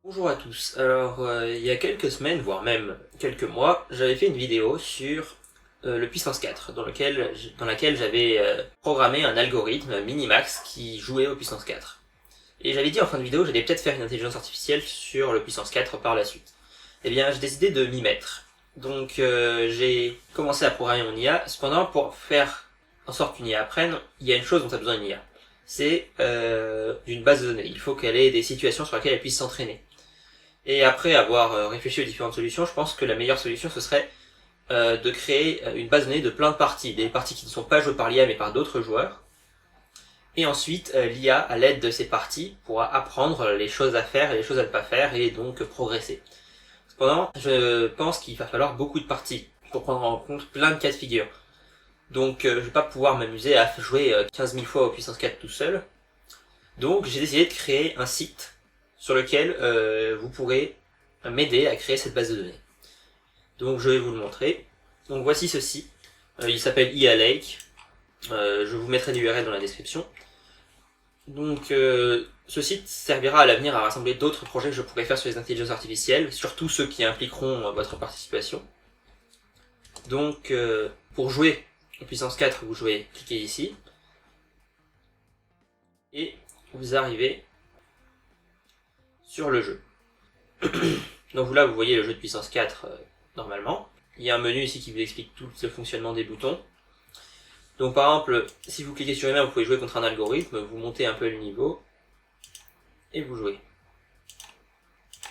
Bonjour à tous. Alors, il y a quelques semaines, voire même quelques mois, j'avais fait une vidéo sur le puissance 4, dans laquelle j'avais programmé un algorithme Minimax qui jouait au puissance 4. Et j'avais dit en fin de vidéo, j'allais peut-être faire une intelligence artificielle sur le puissance 4 par la suite. Eh bien, j'ai décidé de m'y mettre. Donc, j'ai commencé à programmer mon IA. Cependant, pour faire en sorte qu'une IA apprenne, il y a une chose dont a besoin une IA. C'est d'une base de données. Il faut qu'elle ait des situations sur lesquelles elle puisse s'entraîner. Et après avoir réfléchi aux différentes solutions, je pense que la meilleure solution ce serait de créer une base de données de plein de parties, des parties qui ne sont pas jouées par l'IA mais par d'autres joueurs. Et ensuite, l'IA, à l'aide de ces parties, pourra apprendre les choses à faire et les choses à ne pas faire et donc progresser. Cependant, je pense qu'il va falloir beaucoup de parties pour prendre en compte plein de cas de figure. Donc je vais pas pouvoir m'amuser à jouer 15 000 fois au puissance 4 tout seul. Donc j'ai décidé de créer un site sur lequel vous pourrez m'aider à créer cette base de données. Donc je vais vous le montrer. Donc voici ceci. Il s'appelle IA Lake. Je vous mettrai l'URL dans la description. Donc ce site servira à l'avenir à rassembler d'autres projets que je pourrais faire sur les intelligences artificielles, surtout ceux qui impliqueront votre participation. Donc pour jouer en puissance 4, vous cliquez ici. Et vous arrivez sur le jeu. Donc là, vous voyez le jeu de puissance 4 normalement. Il y a un menu ici qui vous explique tout le fonctionnement des boutons. Donc par exemple, si vous cliquez sur une main, vous pouvez jouer contre un algorithme, vous montez un peu le niveau, et vous jouez.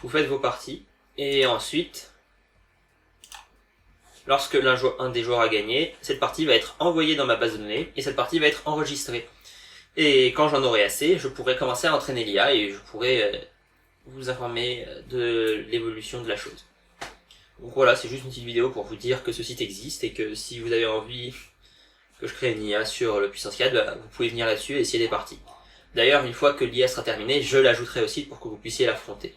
Vous faites vos parties, et ensuite, lorsque un des joueurs a gagné, cette partie va être envoyée dans ma base de données, et cette partie va être enregistrée. Et quand j'en aurai assez, je pourrai commencer à entraîner l'IA, et je pourrai vous informer de l'évolution de la chose. Donc voilà, c'est juste une petite vidéo pour vous dire que ce site existe et que si vous avez envie que je crée une IA sur le puissance 4, vous pouvez venir là-dessus et essayer des parties. D'ailleurs, une fois que l'IA sera terminée, je l'ajouterai au site pour que vous puissiez l'affronter.